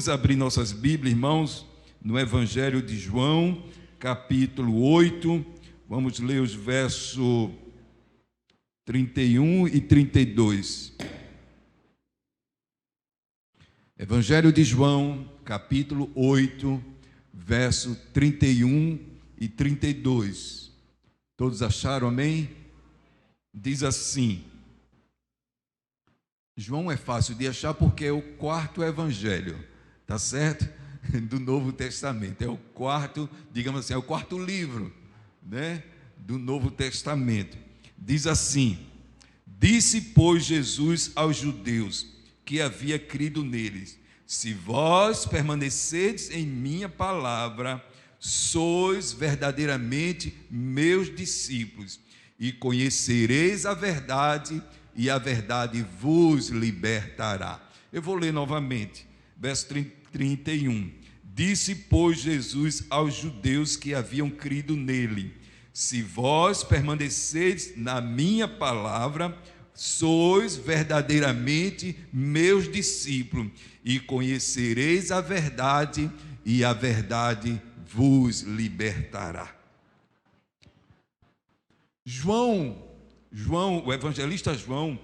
Vamos abrir nossas Bíblias, irmãos, no Evangelho de João, capítulo 8. Vamos ler os versos 31 e 32. Evangelho de João, capítulo 8, verso 31 e 32. Todos acharam, amém? Diz assim. João é fácil de achar porque é o quarto evangelho, tá certo? Do Novo Testamento. É o quarto, digamos assim, é o quarto livro, né? Do Novo Testamento. Diz assim: disse, pois, Jesus aos judeus que havia crido neles: se vós permanecerdes em minha palavra, sois verdadeiramente meus discípulos, e conhecereis a verdade, e a verdade vos libertará. Eu vou ler novamente, verso 31. Disse, pois, Jesus aos judeus que haviam crido nele: se vós permanecerdes na minha palavra, sois verdadeiramente meus discípulos, e conhecereis a verdade, e a verdade vos libertará. O evangelista João,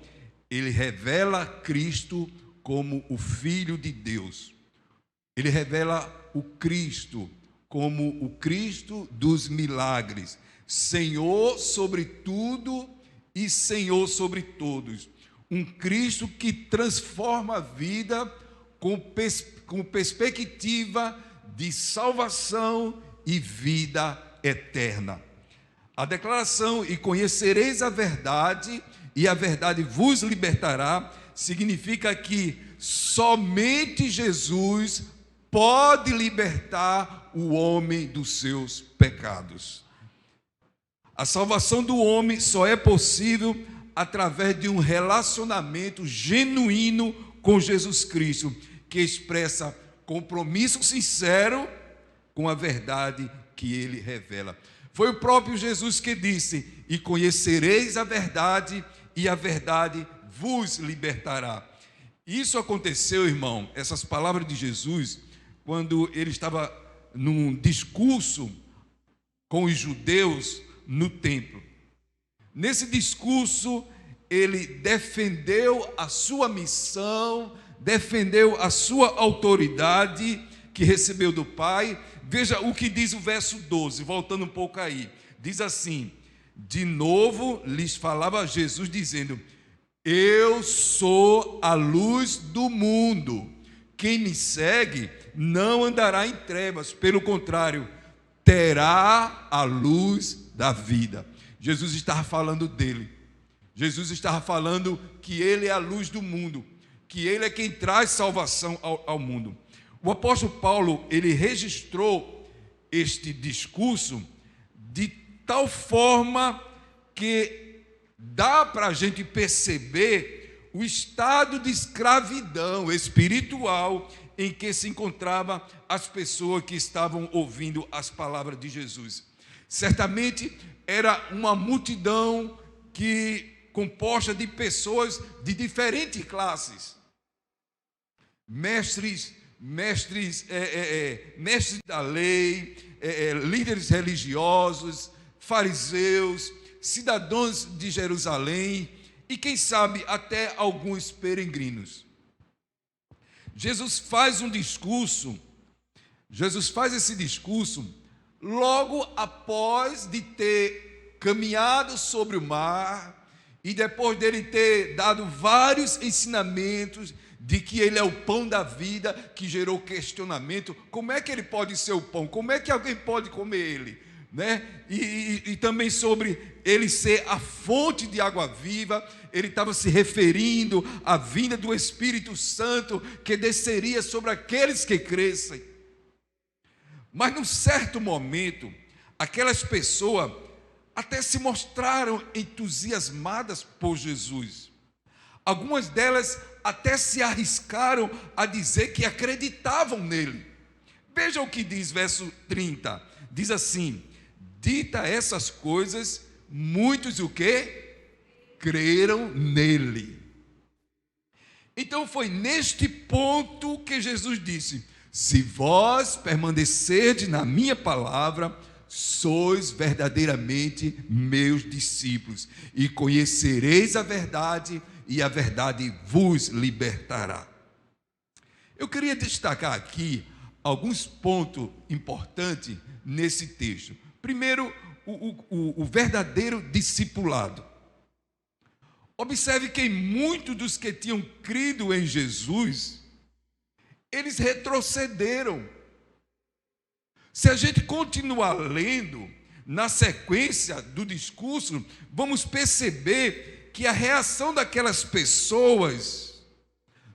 ele revela Cristo como o Filho de Deus. Ele revela o Cristo como o Cristo dos milagres, Senhor sobre tudo e Senhor sobre todos. Um Cristo que transforma a vida com perspectiva de salvação e vida eterna. A declaração, e conhecereis a verdade, e a verdade vos libertará, significa que somente Jesus pode libertar o homem dos seus pecados. A salvação do homem só é possível através de um relacionamento genuíno com Jesus Cristo, que expressa compromisso sincero com a verdade que ele revela. Foi o próprio Jesus que disse: e conhecereis a verdade, e a verdade vos libertará. Isso aconteceu, irmão, essas palavras de Jesus, quando ele estava num discurso com os judeus no templo. Nesse discurso, ele defendeu a sua missão, defendeu a sua autoridade que recebeu do Pai. Veja o que diz o verso 12, voltando um pouco aí. Diz assim: de novo lhes falava Jesus, dizendo: eu sou a luz do mundo. Quem me segue não andará em trevas, pelo contrário, terá a luz da vida. Jesus estava falando dele. Jesus estava falando que ele é a luz do mundo, que ele é quem traz salvação ao mundo. O apóstolo Paulo, ele registrou este discurso de tal forma que dá para a gente perceber o estado de escravidão espiritual em que se encontravam as pessoas que estavam ouvindo as palavras de Jesus. Certamente era uma multidão composta de pessoas de diferentes classes, mestres da lei, líderes religiosos, fariseus, cidadãos de Jerusalém e, quem sabe, até alguns peregrinos. Jesus faz esse discurso logo após de ter caminhado sobre o mar e depois dele ter dado vários ensinamentos de que ele é o pão da vida, que gerou questionamento. Como é que ele pode ser o pão? Como é que alguém pode comer ele? Né? E também sobre ele ser a fonte de água viva. Ele estava se referindo à vinda do Espírito Santo que desceria sobre aqueles que crescem. Mas num certo momento, aquelas pessoas até se mostraram entusiasmadas por Jesus. Algumas delas até se arriscaram a dizer que acreditavam nele. Veja o que diz verso 30. Diz assim: dita essas coisas, muitos o quê? Creram nele. Então foi neste ponto que Jesus disse: se vós permanecerdes na minha palavra, sois verdadeiramente meus discípulos, e conhecereis a verdade, e a verdade vos libertará. Eu queria destacar aqui alguns pontos importantes nesse texto. Primeiro, o verdadeiro discipulado. Observe que muitos dos que tinham crido em Jesus, eles retrocederam. Se a gente continuar lendo, na sequência do discurso, vamos perceber que a reação daquelas pessoas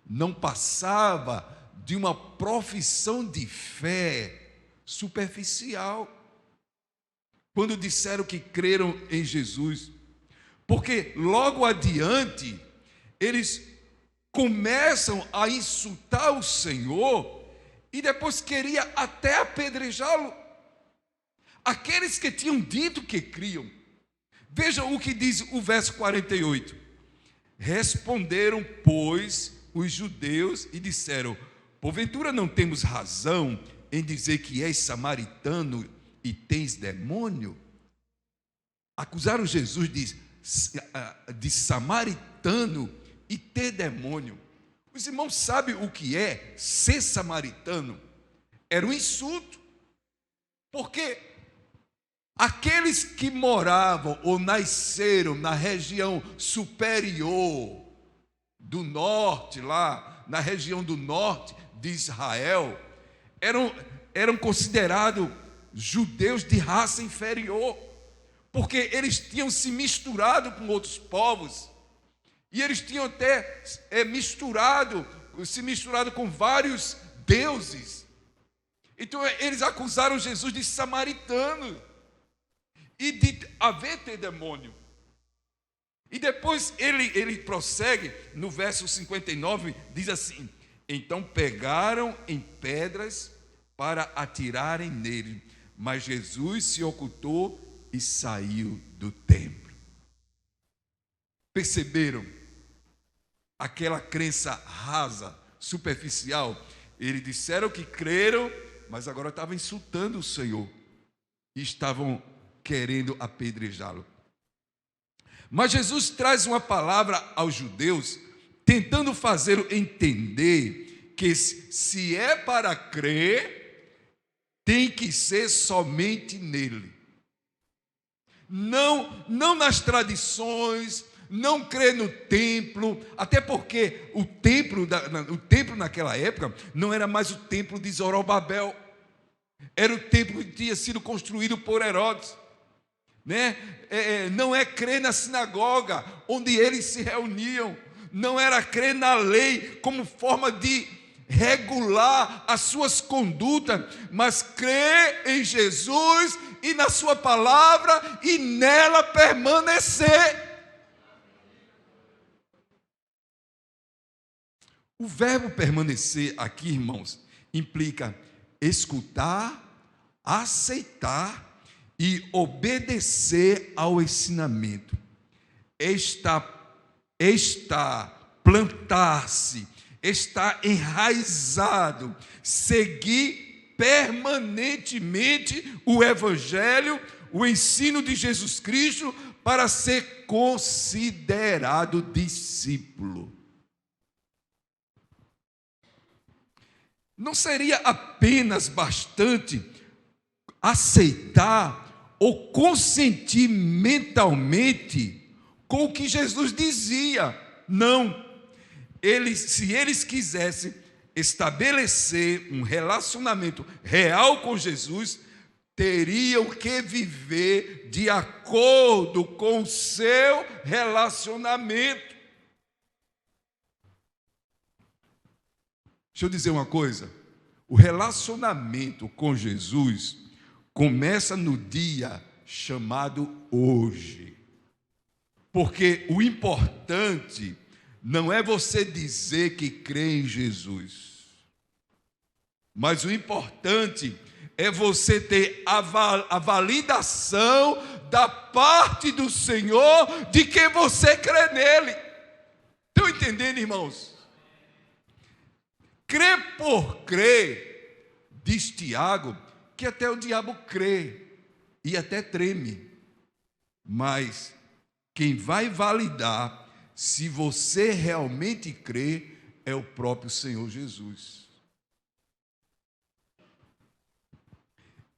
não passava de uma profissão de fé superficial, quando disseram que creram em Jesus. Porque logo adiante, eles começam a insultar o Senhor e depois queria até apedrejá-lo. Aqueles que tinham dito que criam. Vejam o que diz o verso 48. Responderam, pois, os judeus e disseram: porventura não temos razão em dizer que és samaritano e tens demônio? Acusaram Jesus de samaritano e ter demônio. Os irmãos sabem o que é ser samaritano? Era um insulto, porque aqueles que moravam ou nasceram na região superior do norte, lá na região do norte de Israel, eram considerados judeus de raça inferior, porque eles tinham se misturado com outros povos, e eles tinham até se misturado com vários deuses. Então eles acusaram Jesus de samaritano e de ter demônio. E depois ele prossegue no verso 59, diz assim: então pegaram em pedras para atirarem nele, mas Jesus se ocultou e saiu do templo. Perceberam aquela crença rasa, superficial? Eles disseram que creram, mas agora estavam insultando o Senhor e estavam querendo apedrejá-lo. Mas Jesus traz uma palavra aos judeus, tentando fazê-lo entender que se é para crer, tem que ser somente nele. Não nas tradições, não crer no templo, até porque o templo naquela época não era mais o templo de Zorobabel, era o templo que tinha sido construído por Herodes, né? Não é crer na sinagoga onde eles se reuniam, não era crer na lei como forma de regular as suas condutas, mas crer em Jesus e na sua palavra e nela permanecer. O verbo permanecer aqui, irmãos, implica escutar, aceitar e obedecer ao ensinamento. Plantar-se, estar enraizado, seguir permanentemente o Evangelho, o ensino de Jesus Cristo, para ser considerado discípulo. Não seria apenas bastante aceitar ou consentir mentalmente com o que Jesus dizia. Não. Se eles quisessem estabelecer um relacionamento real com Jesus, teriam que viver de acordo com o seu relacionamento. Deixa eu dizer uma coisa: o relacionamento com Jesus começa no dia chamado hoje. Porque o importante não é você dizer que crê em Jesus, mas o importante é você ter a validação da parte do Senhor de que você crê nele. Estão entendendo, irmãos? crê por crer, diz Tiago, que até o diabo crê e até treme. Mas quem vai validar se você realmente crê é o próprio Senhor Jesus.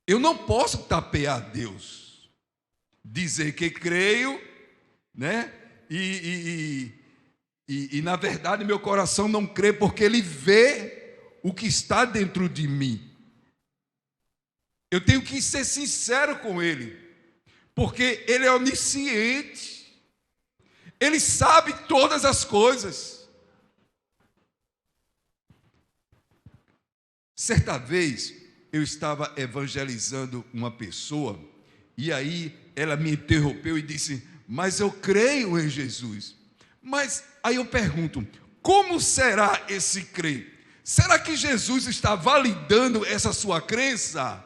Eu não posso tapear Deus, dizer que creio, né? E na verdade meu coração não crê, porque Ele vê o que está dentro de mim. Eu tenho que ser sincero com Ele, porque Ele é onisciente, Ele sabe todas as coisas. Certa vez eu estava evangelizando uma pessoa, e aí ela me interrompeu e disse: mas eu creio em Jesus. Mas aí eu pergunto, como será esse crer? Será que Jesus está validando essa sua crença?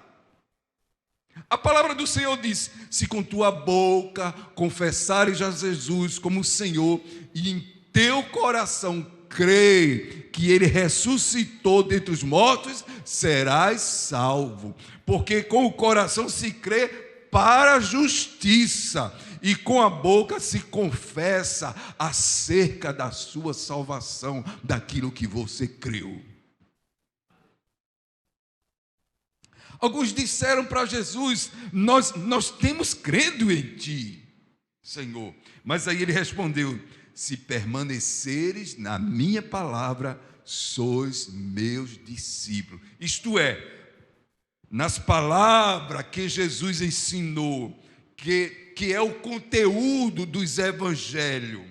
A palavra do Senhor diz: se com tua boca confessares a Jesus como Senhor, e em teu coração crê que Ele ressuscitou dentre os mortos, serás salvo. Porque com o coração se crê para a justiça, e com a boca se confessa acerca da sua salvação, daquilo que você creu. Alguns disseram para Jesus: nós temos credo em ti, Senhor. Mas aí ele respondeu: se permaneceres na minha palavra, sois meus discípulos. Isto é, nas palavras que Jesus ensinou, que é o conteúdo dos evangelhos,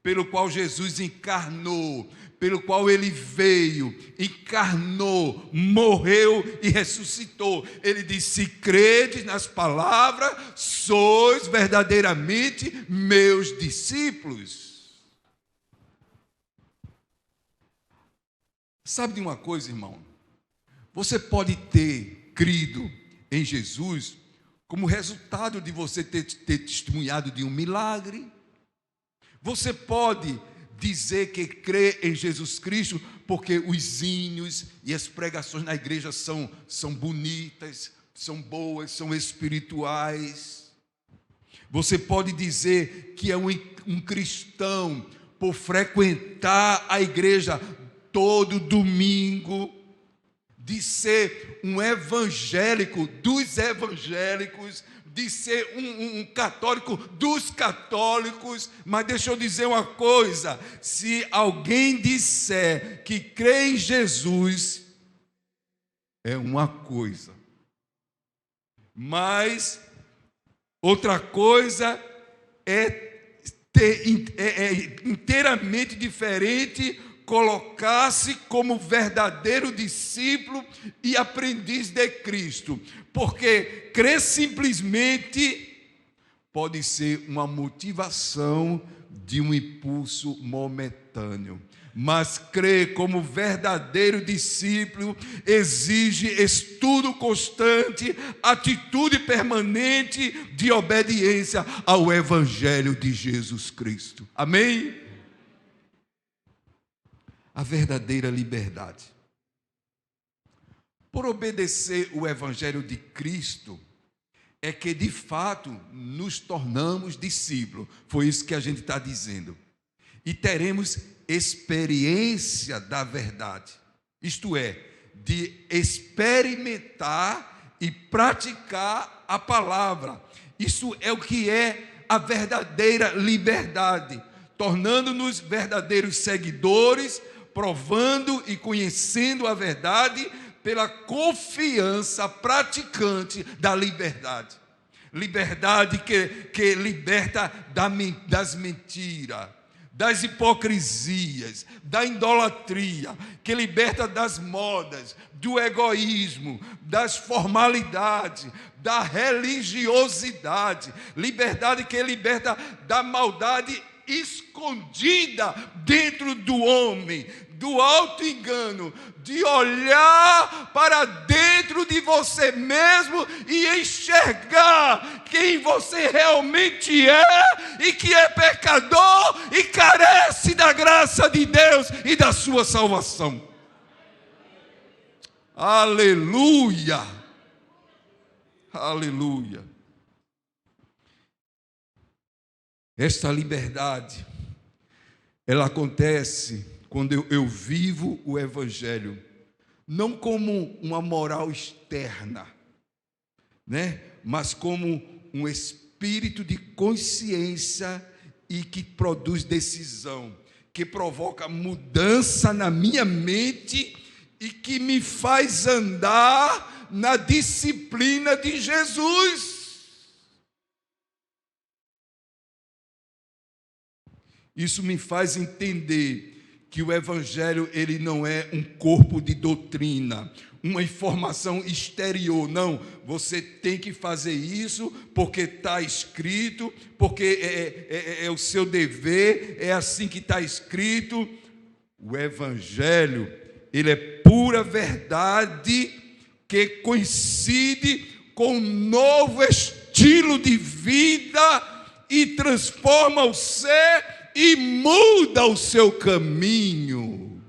pelo qual Jesus encarnou, pelo qual Ele veio, encarnou, morreu e ressuscitou. Ele disse: se credes nas palavras, sois verdadeiramente meus discípulos. Sabe de uma coisa, irmão? Você pode ter crido em Jesus como resultado de você ter testemunhado de um milagre. Você pode dizer que crê em Jesus Cristo porque os hinos e as pregações na igreja são bonitas, são boas, são espirituais. Você pode dizer que é um cristão por frequentar a igreja todo domingo, de ser um evangélico dos evangélicos, de ser um católico dos católicos. Mas deixa eu dizer uma coisa: se alguém disser que crê em Jesus, é uma coisa, mas outra coisa é inteiramente diferente colocar-se como verdadeiro discípulo e aprendiz de Cristo, porque crer simplesmente pode ser uma motivação de um impulso momentâneo, mas crer como verdadeiro discípulo exige estudo constante, atitude permanente de obediência ao Evangelho de Jesus Cristo. Amém? A verdadeira liberdade. Por obedecer o Evangelho de Cristo, é que de fato nos tornamos discípulos. Foi isso que a gente está dizendo. E teremos experiência da verdade. Isto é, de experimentar e praticar a palavra. Isso é o que é a verdadeira liberdade, tornando-nos verdadeiros seguidores, provando e conhecendo a verdade pela confiança praticante da liberdade. Liberdade que liberta das mentiras, das hipocrisias, da idolatria, que liberta das modas, do egoísmo, das formalidades, da religiosidade. Liberdade que liberta da maldade escondida dentro do homem, do auto-engano, de olhar para dentro de você mesmo e enxergar quem você realmente é, e que é pecador e carece da graça de Deus e da sua salvação. Aleluia! Aleluia! Esta liberdade, ela acontece quando eu vivo o Evangelho, não como uma moral externa, né? Mas como um espírito de consciência e que produz decisão, que provoca mudança na minha mente e que me faz andar na disciplina de Jesus. Isso me faz entender que o Evangelho, ele não é um corpo de doutrina, uma informação exterior. Não, você tem que fazer isso porque está escrito, porque é o seu dever, é assim que está escrito. O Evangelho, ele é pura verdade que coincide com um novo estilo de vida e transforma o ser e muda o seu caminho.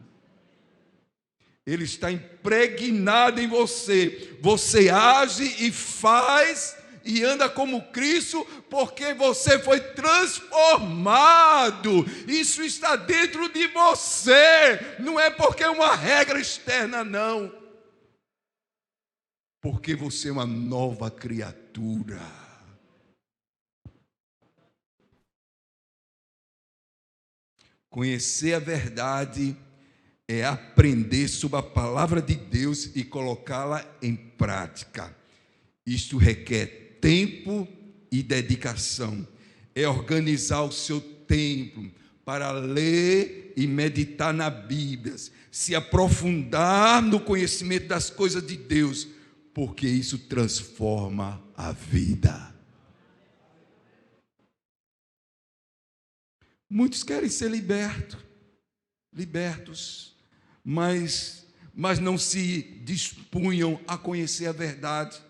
Ele está impregnado em você. Você age e faz e anda como Cristo, porque você foi transformado. Isso está dentro de você. Não é porque é uma regra externa, não. Porque você é uma nova criatura. Conhecer a verdade é aprender sobre a palavra de Deus e colocá-la em prática. Isto requer tempo e dedicação. É organizar o seu tempo para ler e meditar na Bíblia, se aprofundar no conhecimento das coisas de Deus, porque isso transforma a vida. Muitos querem ser libertos, mas não se dispunham a conhecer a verdade.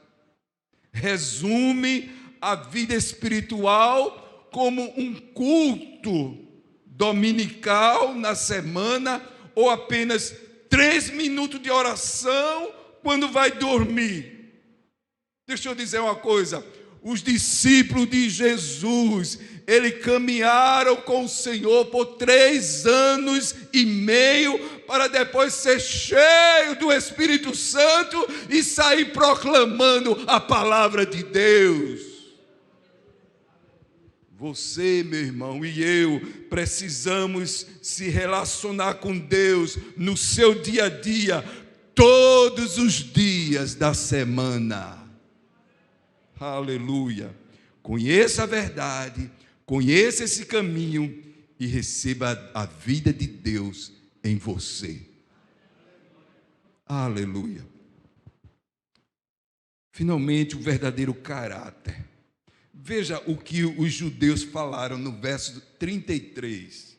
Resume a vida espiritual como um culto dominical na semana, ou apenas 3 minutos de oração quando vai dormir. Deixa eu dizer uma coisa: os discípulos de Jesus, eles caminharam com o Senhor por 3 anos e meio, para depois ser cheio do Espírito Santo e sair proclamando a palavra de Deus. Você, meu irmão, e eu precisamos se relacionar com Deus no seu dia a dia, todos os dias da semana. Aleluia. Conheça a verdade, conheça esse caminho e receba a vida de Deus em você. Aleluia. Finalmente, o verdadeiro caráter. Veja o que os judeus falaram no verso 33.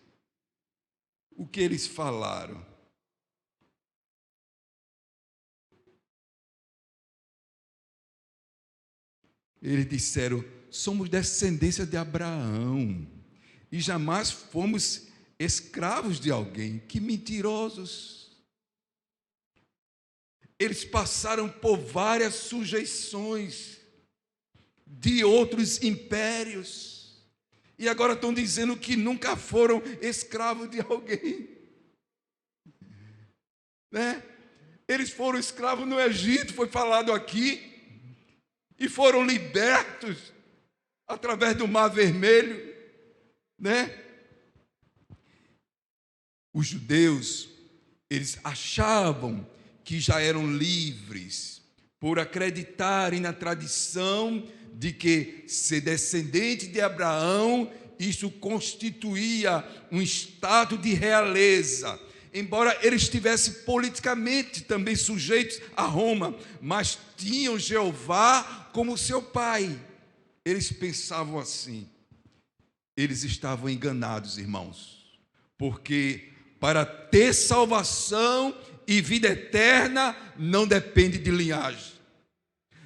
O que eles falaram? Eles disseram: somos descendência de Abraão e jamais fomos escravos de alguém. Que mentirosos! Eles passaram por várias sujeições de outros impérios e agora estão dizendo que nunca foram escravos de alguém, né? Eles foram escravos no Egito, foi falado aqui, e foram libertos através do Mar Vermelho, né? Os judeus, eles achavam que já eram livres por acreditarem na tradição de que ser descendente de Abraão, isso constituía um estado de realeza. Embora eles estivessem politicamente também sujeitos a Roma, mas tinham Jeová como seu pai. Eles pensavam assim. Eles estavam enganados, irmãos, porque para ter salvação e vida eterna não depende de linhagem.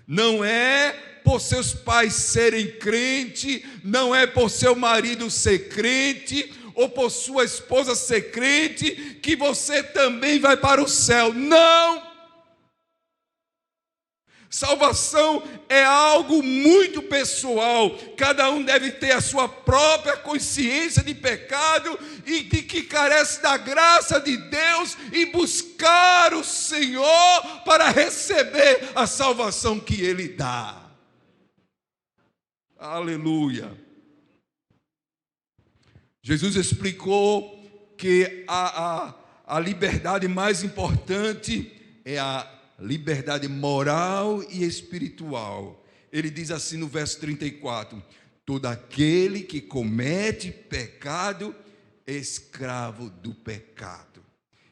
Não é por seus pais serem crentes, não é por seu marido ser crente, ou por sua esposa ser crente, que você também vai para o céu. Não! Salvação é algo muito pessoal. Cada um deve ter a sua própria consciência de pecado e de que carece da graça de Deus e buscar o Senhor para receber a salvação que Ele dá. Aleluia. Jesus explicou que a liberdade mais importante é a liberdade moral e espiritual. Ele diz assim no verso 34: todo aquele que comete pecado é escravo do pecado.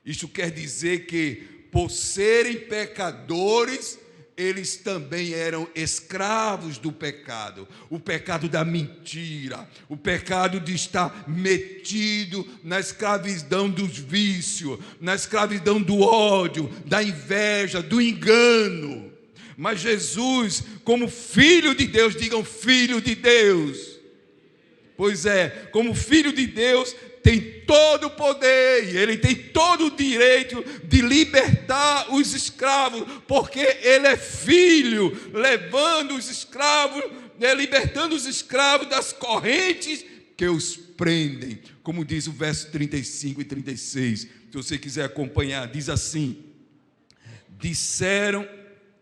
Isso quer dizer que, por serem pecadores, eles também eram escravos do pecado. O pecado da mentira, o pecado de estar metido na escravidão dos vícios, na escravidão do ódio, da inveja, do engano. Mas Jesus, como Filho de Deus, digam Filho de Deus. Pois é, como Filho de Deus, tem todo o poder e Ele tem todo o direito de libertar os escravos, porque Ele é Filho, levando os escravos, libertando os escravos das correntes que os prendem. Como diz o verso 35 e 36, se você quiser acompanhar, diz assim: disseram,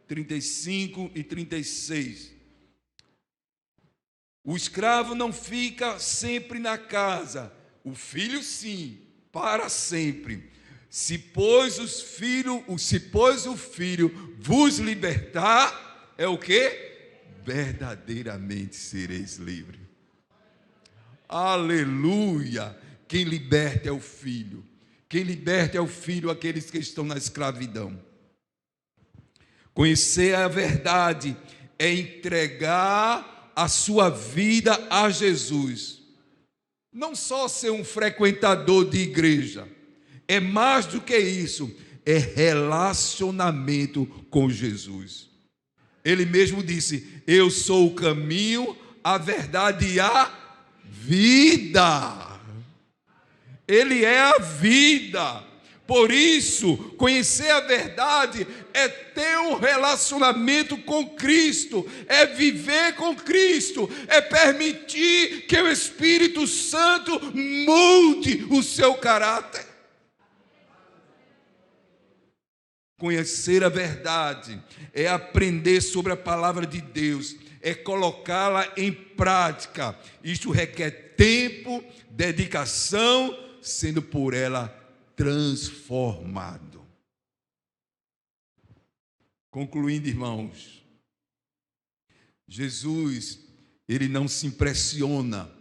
35 e 36, o escravo não fica sempre na casa, o filho sim, para sempre. Se pois o filho vos libertar, é o quê? Verdadeiramente sereis livres. Aleluia! Quem liberta é o filho. Quem liberta é o filho, aqueles que estão na escravidão. Conhecer a verdade é entregar a sua vida a Jesus. Não só ser um frequentador de igreja, é mais do que isso, é relacionamento com Jesus. Ele mesmo disse: eu sou o caminho, a verdade e a vida. Ele é a vida. Por isso, conhecer a verdade é ter um relacionamento com Cristo, é viver com Cristo, é permitir que o Espírito Santo molde o seu caráter. Conhecer a verdade é aprender sobre a palavra de Deus, é colocá-la em prática. Isto requer tempo, dedicação, sendo por ela transformado. Concluindo, irmãos, Jesus, ele não se impressiona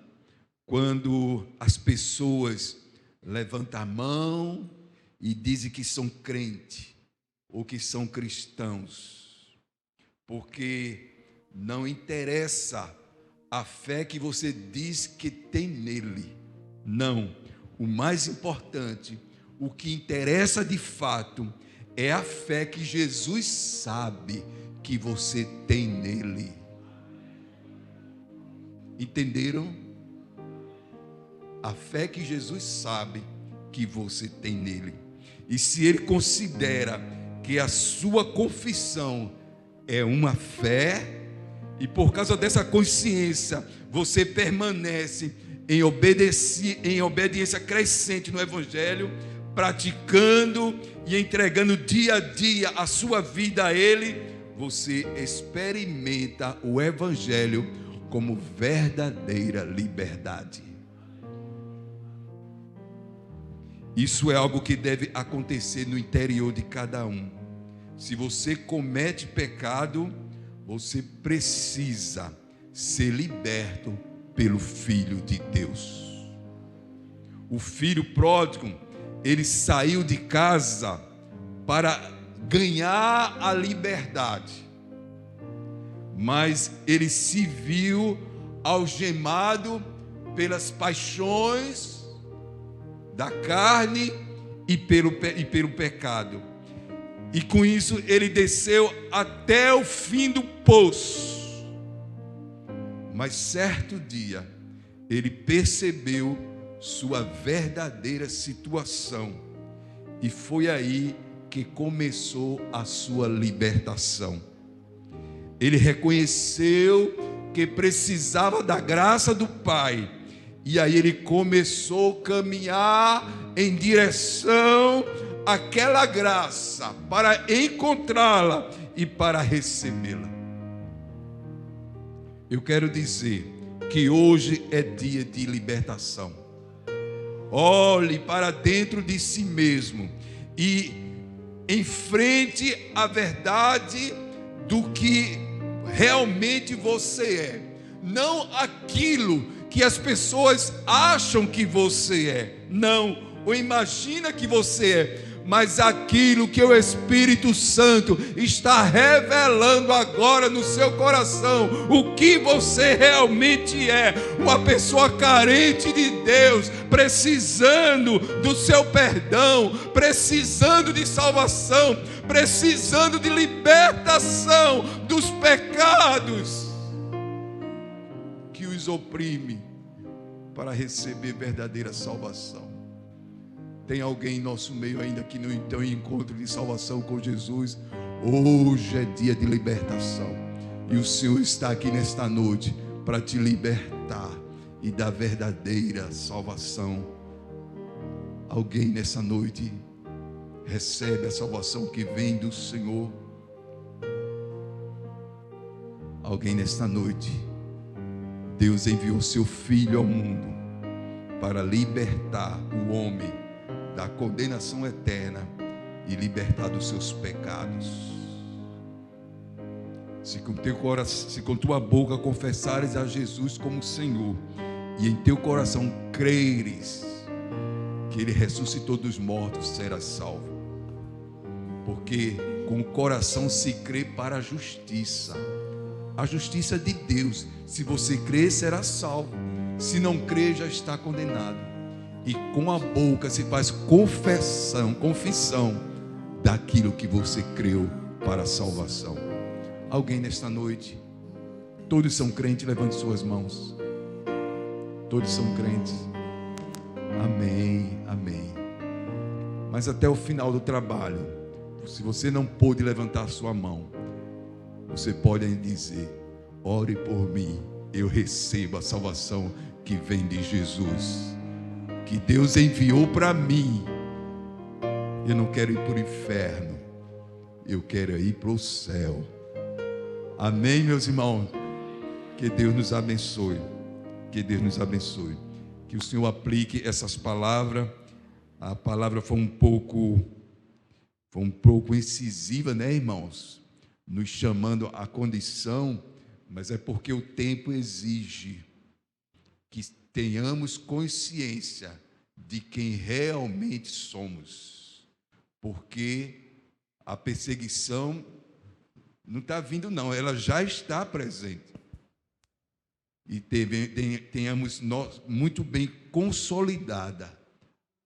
quando as pessoas levantam a mão e dizem que são crentes ou que são cristãos, porque não interessa a fé que você diz que tem nele. Não, o mais importante, o que interessa de fato é a fé que Jesus sabe que você tem nele. Entenderam? A fé que Jesus sabe que você tem nele. E se ele considera que a sua confissão é uma fé, e por causa dessa consciência você permanece em obediência crescente no Evangelho, praticando e entregando dia a dia a sua vida a Ele, você experimenta o Evangelho como verdadeira liberdade. Isso é algo que deve acontecer no interior de cada um. Se você comete pecado, você precisa ser liberto pelo Filho de Deus. O filho pródigo, ele saiu de casa para ganhar a liberdade, mas ele se viu algemado pelas paixões da carne e pelo pecado. E com isso ele desceu até o fim do poço. Mas certo dia ele percebeu sua verdadeira situação, e foi aí que começou a sua libertação. Ele reconheceu que precisava da graça do Pai. E aí ele começou a caminhar em direção àquela graça, para encontrá-la e para recebê-la. Eu quero dizer que hoje é dia de libertação. Olhe para dentro de si mesmo e enfrente a verdade do que realmente você é, não aquilo que as pessoas acham que você é, não, ou imagina que você é, mas aquilo que o Espírito Santo está revelando agora no seu coração, o que você realmente é, uma pessoa carente de Deus, precisando do seu perdão, precisando de salvação, precisando de libertação dos pecados que os oprime, para receber verdadeira salvação. Tem alguém em nosso meio ainda que não tem encontro de salvação com Jesus? Hoje é dia de libertação, e o Senhor está aqui nesta noite para te libertar e dar verdadeira salvação. Alguém nessa noite recebe a salvação que vem do Senhor? Alguém nesta noite, Deus enviou seu Filho ao mundo para libertar o homem da condenação eterna e libertar dos seus pecados. Se com tua boca confessares a Jesus como Senhor, e em teu coração creres que Ele ressuscitou dos mortos, serás salvo. Porque com o coração se crê para a justiça de Deus. Se você crer, será salvo. Se não crer, já está condenado. E com a boca se faz confissão daquilo que você creu para a salvação. Alguém nesta noite? Todos são crentes? Levante suas mãos. Todos são crentes? Amém, amém. Mas até o final do trabalho, se você não pôde levantar sua mão, você pode dizer: ore por mim, eu recebo a salvação que vem de Jesus, que Deus enviou para mim. Eu não quero ir para o inferno, eu quero ir para o céu. Amém, meus irmãos? Que Deus nos abençoe, que Deus nos abençoe, que o Senhor aplique essas palavras. A palavra foi um pouco incisiva, né, irmãos? Nos chamando à condição, mas é porque o tempo exige que tenhamos consciência de quem realmente somos, porque a perseguição não está vindo não, ela já está presente, e tenhamos nós muito bem consolidada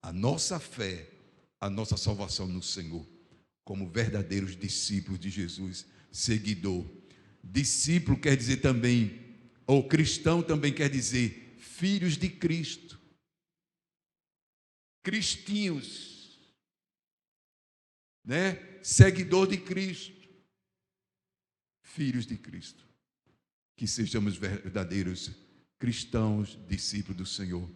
a nossa fé, a nossa salvação no Senhor, como verdadeiros discípulos de Jesus, seguidor. Discípulo quer dizer também, ou cristão também quer dizer filhos de Cristo, cristinhos, né? Seguidor de Cristo, filhos de Cristo. Que sejamos verdadeiros cristãos, discípulos do Senhor.